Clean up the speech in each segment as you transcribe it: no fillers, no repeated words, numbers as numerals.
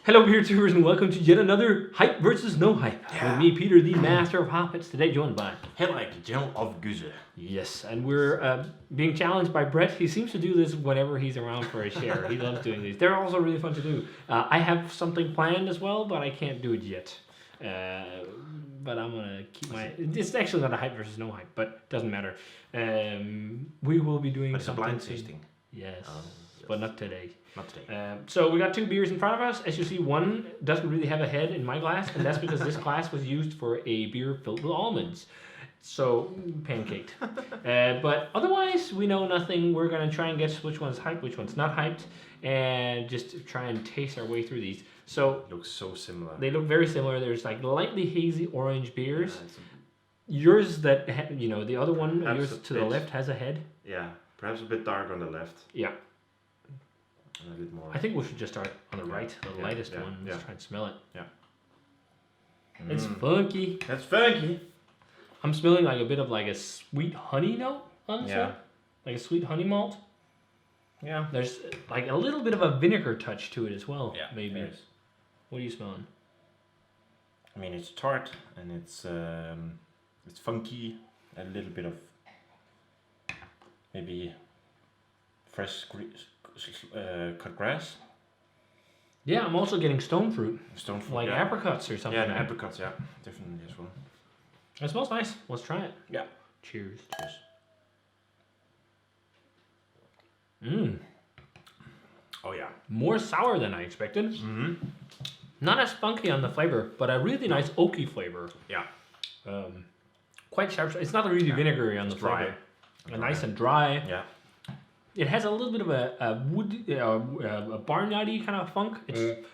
Hello, beer tubers, and welcome to yet another Hype versus No Hype. Yeah. With me, Peter, the master of hoppets, today joined by... Henrik, General of Guze. Yes, and we're being challenged by Brett. He seems to do this whenever he's around for a share. He loves doing these. They're also really fun to do. I have something planned as well, but I can't do it yet. But I'm going to keep my... It's actually not a Hype versus No Hype, but doesn't matter. We will be doing But it's a something... blind tasting. Yes, Yes. but not today. Not today. So we got two beers in front of us. As you see, one doesn't really have a head in my glass, and that's because this glass was used for a beer filled with almonds. So, pancaked. But otherwise, we know nothing. We're going to try and guess which one's hyped, which one's not hyped, and just try and taste our way through these. So, Looks so similar. they look very similar. There's like lightly hazy orange beers. Yeah, Yours that, the other one, Perhaps yours a to the bit. left has a head. Perhaps a bit dark on the left. Yeah. And a bit more. I think we should just start on the right, the lightest one. Let's try and smell it. Yeah. It's funky. That's funky. I'm smelling like a bit of like a sweet honey note, honestly. Yeah. Like a sweet honey malt. Yeah. There's like a little bit of a vinegar touch to it as well. Yeah. Maybe. there is. What are you smelling? I mean, it's tart and it's funky. A little bit of maybe fresh cut grass. Yeah, I'm also getting stone fruit. Stone fruit. Like yeah. apricots or something. Yeah, and apricots. Yeah, definitely as well. It smells nice. Let's try it. Yeah. Cheers. Cheers. Mmm. Oh yeah. More sour than I expected. Mm-hmm. Not as funky on the flavor, but a really nice oaky flavor. Yeah. Quite sharp. It's not really vinegary on the dry. flavor. Nice and dry. Yeah. It has a little bit of a wood, a barnyardy kind of funk,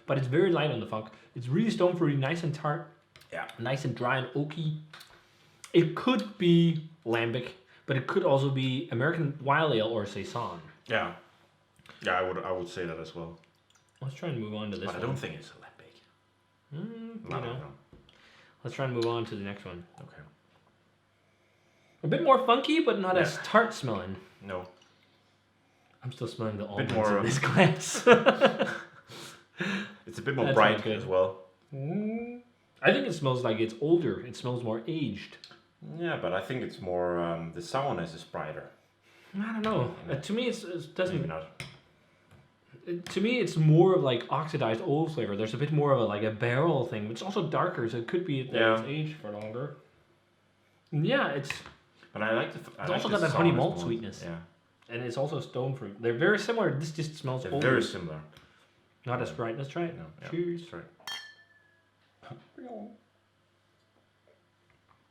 but it's very light on the funk. It's really stone fruity, nice and tart. Yeah. Nice and dry and oaky. It could be lambic, but it could also be American Wild Ale or Saison. Yeah. Yeah, I would say that as well. Let's try and move on to this But one. I don't think it's a lambic. No. Let's try and move on to the next one. Okay. A bit more funky, but not as tart smelling. No. I'm still smelling the almonds more, in this glass. It's a bit more That bright sounds good. as well. I think it smells like it's older. It smells more aged. Yeah, but I think it's more the sourness is brighter. I don't know. To me, it doesn't. Maybe not. To me, it's more of like oxidized old flavor. There's a bit more of a barrel thing, but it's also darker, so it could be that it's aged for longer. Yeah, it's But I like the. It's also got that honey malt sweetness. Yeah. and it's also stone fruit. They're very similar. This just smells They're older. very similar. Not as bright. Let's try it. No, yeah, Cheers. that's right.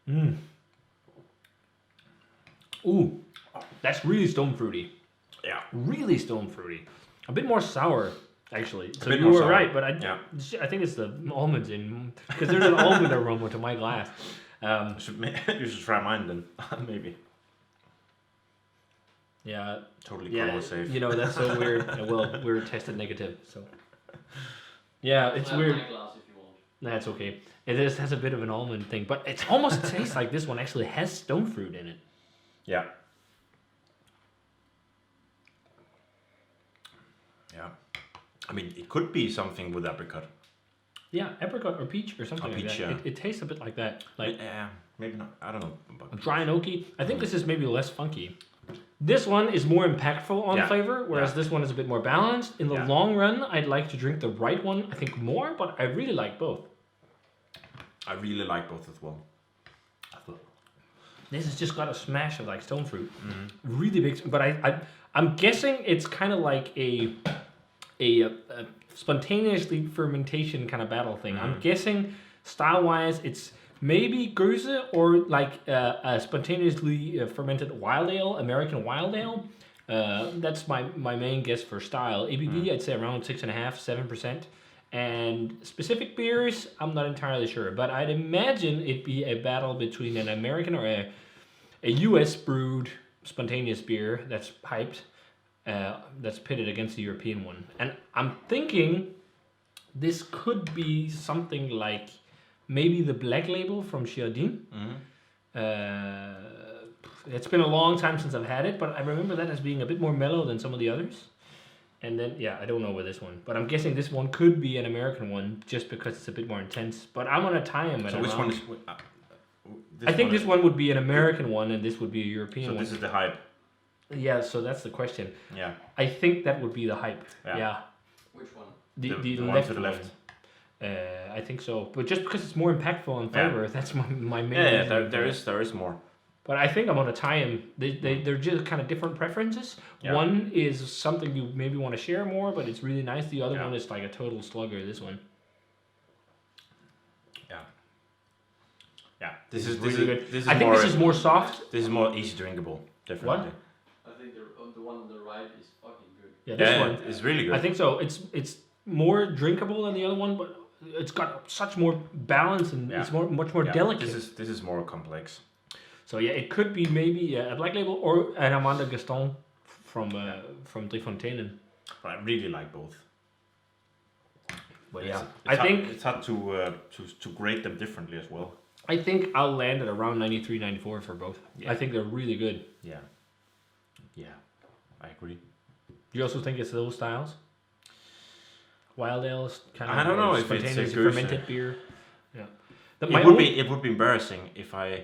Mmm. Ooh, that's really stone fruity. Yeah. Really stone fruity. A bit more sour, actually. So bit you more were sour. right, but I think it's the almonds in because there's an almond aroma to my glass. You should try mine then, maybe. Yeah. Totally Yeah. color safe. You know that's so weird. Well, we're tested negative, so. Yeah, it's weird. My glass if you want. That's okay. It has a bit of an almond thing, but it almost tastes like this one actually has stone fruit in it. Yeah. Yeah. I mean, it could be something with apricot. Yeah, apricot or peach or something Or like peach, that. yeah. It tastes a bit like that, like Yeah, maybe not. I don't know. But dry and oaky. I think this is maybe less funky. This one is more impactful on Yeah. flavor, whereas Yeah. this one is a bit more balanced. In the Yeah. long run, I'd like to drink the right one, I think, more, but I really like both. I really like both as well. This has just got a smash of like stone fruit, Mm-hmm. really big. But I'm guessing it's kind of like a spontaneously fermentation kind of battle thing. I'm guessing style wise, it's maybe Goose or like a spontaneously fermented wild ale, American wild ale. That's my main guess for style. ABV, I'd say around 6.5, 7%. And specific beers, I'm not entirely sure, but I'd imagine it'd be a battle between an American or a U.S. brewed spontaneous beer that's piped, that's pitted against the European one. And I'm thinking this could be something like maybe the Black Label from Chardin. It's been a long time since I've had it, but I remember that as being a bit more mellow than some of the others. And then, I don't know with this one. But I'm guessing this one could be an American one just because it's a bit more intense. But I'm going to tie him at So which around... one is... I think this one would be an American one and this would be a European one. So this is the hype. Yeah, so that's the question. Yeah. I think that would be the hype. Yeah. Which one? The one to the left. I think so. But just because it's more impactful on flavor, that's my main reason. There is more. But I think I'm going to tie him. They're just kind of different preferences. Yeah. One is something you maybe want to share more, but it's really nice. The other one is like a total slugger, this one. Yeah, this is really good. I think this is more soft. This is more easy drinkable, definitely. What? I think the one on the right is fucking good. Yeah, this one is really good. I think so. It's more drinkable than the other one, but it's got such more balance and it's much more delicate. This is more complex. So it could be maybe a Black Label or an Amanda Gaston from Fonteinen. But I really like both. But I think it's hard to grade them differently as well. I think I'll land at around 93, 94 for both. Yeah. I think they're really good. Yeah, I agree. You also think it's those styles? Wild ales, kind of. I don't know if it's a fermented beer. Yeah. It would be embarrassing if I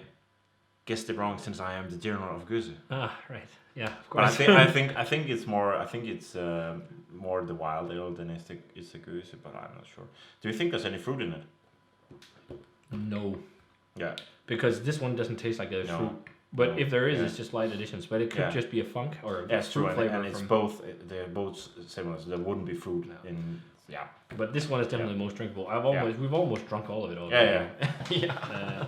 guessed it wrong, since I am the general of Goose. Ah, right. Yeah, of But course. I think it's more the wild ale than it's the Goose, but I'm not sure. Do you think there's any fruit in it? No. Yeah. Because this one doesn't taste like there's fruit. But if there is, it's just light additions. But it could just be a funk or a fruit flavor. And it's both. They're both similar. So there wouldn't be fruit in. Yeah. But this one is definitely the most drinkable. We've almost drunk all of it already. Yeah.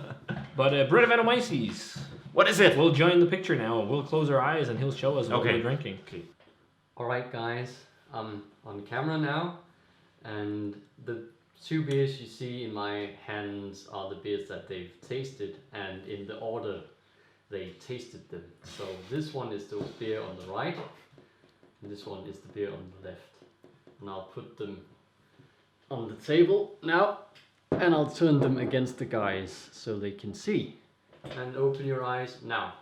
But Brettanomyces. What is it? We'll join the picture now. We'll close our eyes and he'll show us what we're drinking. Okay. Alright guys, I'm on camera now, and the two beers you see in my hands are the beers that they've tasted, and in the order they tasted them. So this one is the beer on the right, and this one is the beer on the left. And I'll put them on the table now, and I'll turn them against the guys so they can see. And open your eyes now.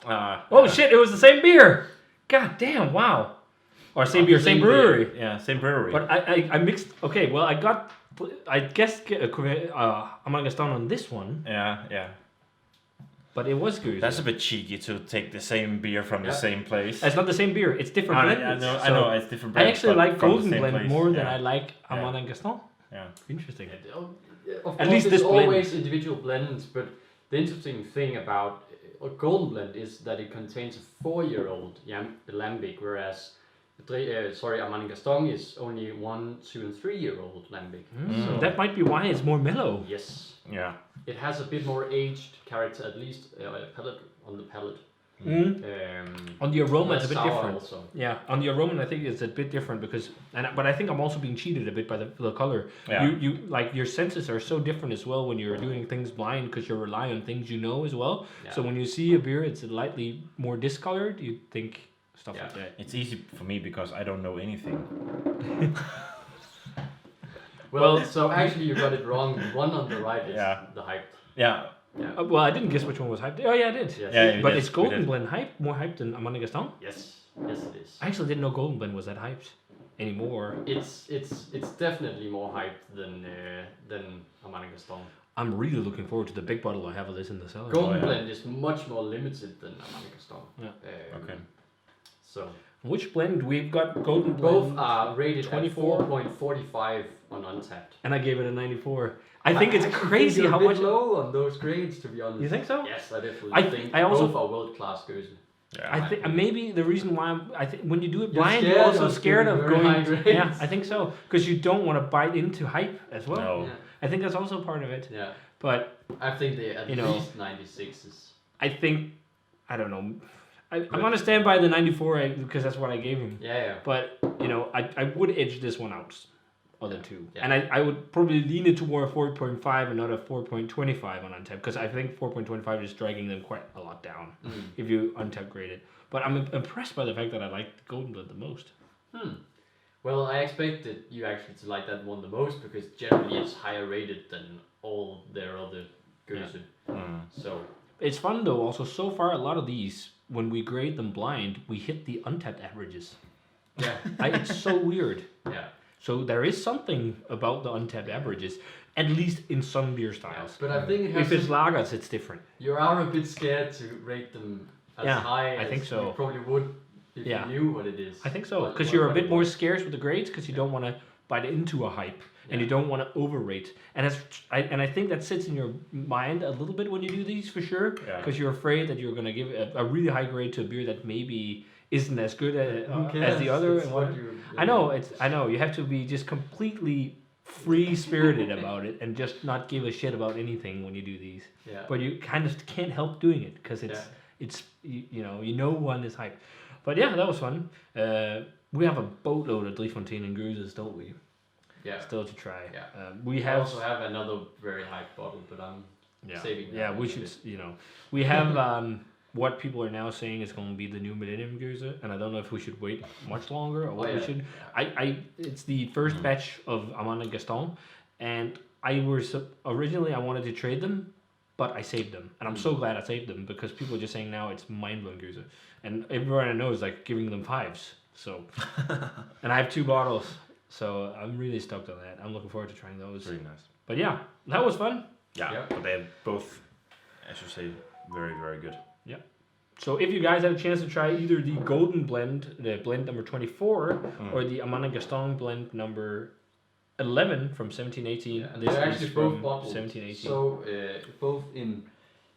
Shit, it was the same beer! God damn, wow. Or same beer, same brewery. Beer. Yeah, same brewery. But I mixed, okay, well I guessed Amanda Gaston on this one. Yeah. But it was good. That's a bit cheeky to take the same beer from the same place. It's not the same beer. It's different blends. I know, it's different blends. I actually like Golden Blend place. more than I like Amanda Gaston. Yeah. Interesting. Of At course, least this there's blend. always individual blends, but the interesting thing about a Golden Blend is that it contains a 4-year-old lambic, whereas Amanda Gaston is only 1, 2, and 3-year-old lambic. So that might be why it's more mellow. Yes. Yeah. It has a bit more aged character, at least on the palate. On the aroma, it's a bit sour different. Also. Yeah, on the aroma, I think it's a bit different because, but I think I'm also being cheated a bit by the color. Yeah. You like your senses are so different as well when you're doing things blind because you rely on things you know as well. Yeah. So when you see a beer, it's lightly more discolored. You think stuff like that. It's easy for me because I don't know anything. Well, so actually you got it wrong. The one on the right is the hyped. Yeah. Yeah. Well, I didn't guess which one was hyped. Oh yeah, I did. Yes. Yeah, but is Golden Blend more hyped than Amanda Gaston? Yes. Yes, it is. I actually didn't know Golden Blend was that hyped anymore. It's definitely more hyped than Amanda Gaston. I'm really looking forward to the big bottle I have of this in the cellar. Golden Blend is much more limited than Amanda Gaston. Yeah. Okay. So. Which blend? We've got Golden Blend. Both are rated 24. At 4.45 on Untappd. And I gave it a 94. I think it's crazy how much low on those grades, to be honest. You think so? Yes, I definitely think I also, both are world-class goose. Yeah, I think maybe the reason why I think when you do it blind, you're also scared of going. Yeah, I think so because you don't want to bite into hype as well. No. Yeah. I think that's also part of it. Yeah. But I think they at least 96 is. I think I don't know. I'm gonna stand by the 94 because that's what I gave him. Yeah. But I would edge this one out. Other two. Yeah. And I would probably lean it toward a 4.5 and not a 4.25 on Untappd because I think 4.25 is dragging them quite a lot down if you Untappd grade it. But I'm impressed by the fact that I like Golden Blend the most. Well, I expected you actually to like that one the most because generally it's higher rated than all their other goose. So it's fun though. Also, so far a lot of these when we grade them blind, we hit the Untappd averages. Yeah. It's so weird. Yeah. So there is something about the untapped averages, at least in some beer styles. But I think it has If it's to, lagers, it's different. you are a bit scared to rate them as Yeah, high I as think so. you probably would if Yeah. you knew what it is. I think so, What- because what- you're a what bit it more was. scarce with the grades, because you don't want to bite into a hype, and you Yeah. don't want to overrate. And I think that sits in your mind a little bit when you do these for sure, Yeah. because you're afraid that you're going to give a really high grade to a beer that maybe isn't as good Who as the other. It's And what what, you- I know you have to be just completely free spirited about it and just not give a shit about anything when you do these. Yeah. But you kind of can't help doing it because it's you know one is hyped. But yeah, that was fun. We have a boatload of Fonteinen Gruses, don't we? Yeah. Still to try. Yeah. We I have also have another very hyped bottle, but I'm saving that. Yeah, we one a should. bit. You know, we have what people are now saying is going to be the new Millennium Gruse, and I don't know if we should wait much longer or what we should. It's the first batch of Amand and Gaston, and originally I wanted to trade them, but I saved them, and I'm so glad I saved them because people are just saying now it's mind-blowing Gruse, and everyone I know is like giving them 5s. So, and I have 2 bottles, so I'm really stoked on that. I'm looking forward to trying those. Really nice. But yeah, that was fun. Yeah, Yep. but they're both, as you say, very, very good. So if you guys had a chance to try either the Golden Blend, the blend number 24, or the Amand and Gaston blend number 11 from 1718, Yeah, this they're is actually from both bottled. 1718. So both in.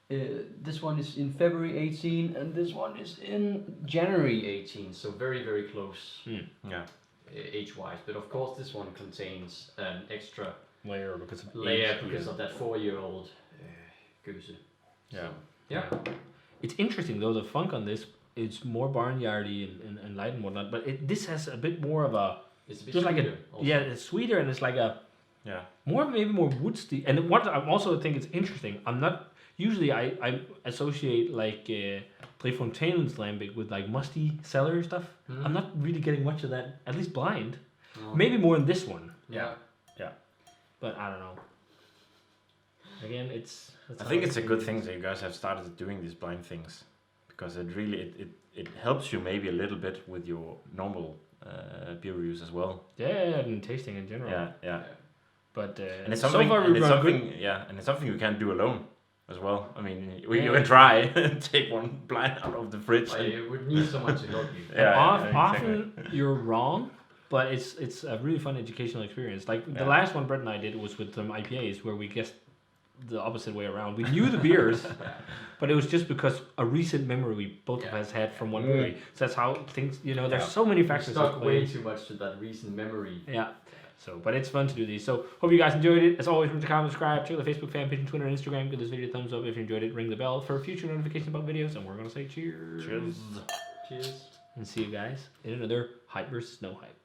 This one is in February 18 and this one is in January 18. So very very close Yeah. age-wise. But of course this one contains an extra layer because of layer age. because of that 4-year-old goose. Yeah. Yeah. It's interesting though, the funk on this is more barnyardy and light and whatnot, but this has a bit more of a, It's a bit just like sweeter also. it's sweeter and it's like a, Yeah. maybe more woodsy. And what I also think is interesting, I'm not, usually I associate like Fontainen's lambic with like musty cellar stuff. I'm not really getting much of that, at least blind. No. Maybe more in this one, Yeah. but I don't know. Again, I think it's a good thing that you guys have started doing these blind things, because it really it helps you maybe a little bit with your normal beer reviews as well. Yeah, and tasting in general. Yeah. But And it's so something. far And we've it's run something. good. Yeah, and it's something you can't do alone as well. I mean, you Yeah. can try and take one blind out of the fridge. Like, it would need someone to help you. And Yeah, often you're wrong, but it's a really fun educational experience. Like the last one Brett and I did was with some IPAs where we guessed the opposite way around. We knew the beers, but it was just because a recent memory we both of us had from one brewery. So that's how things, there's so many factors. Stuck at way play. too much to that recent memory. Yeah. So, but it's fun to do these. So, hope you guys enjoyed it. As always, remember to comment, subscribe, check the Facebook fan page, and Twitter, and Instagram. Give this video a thumbs up if you enjoyed it. Ring the bell for future notifications about videos. And we're going to say cheers. Cheers. Cheers. And see you guys in another Hype versus No Hype.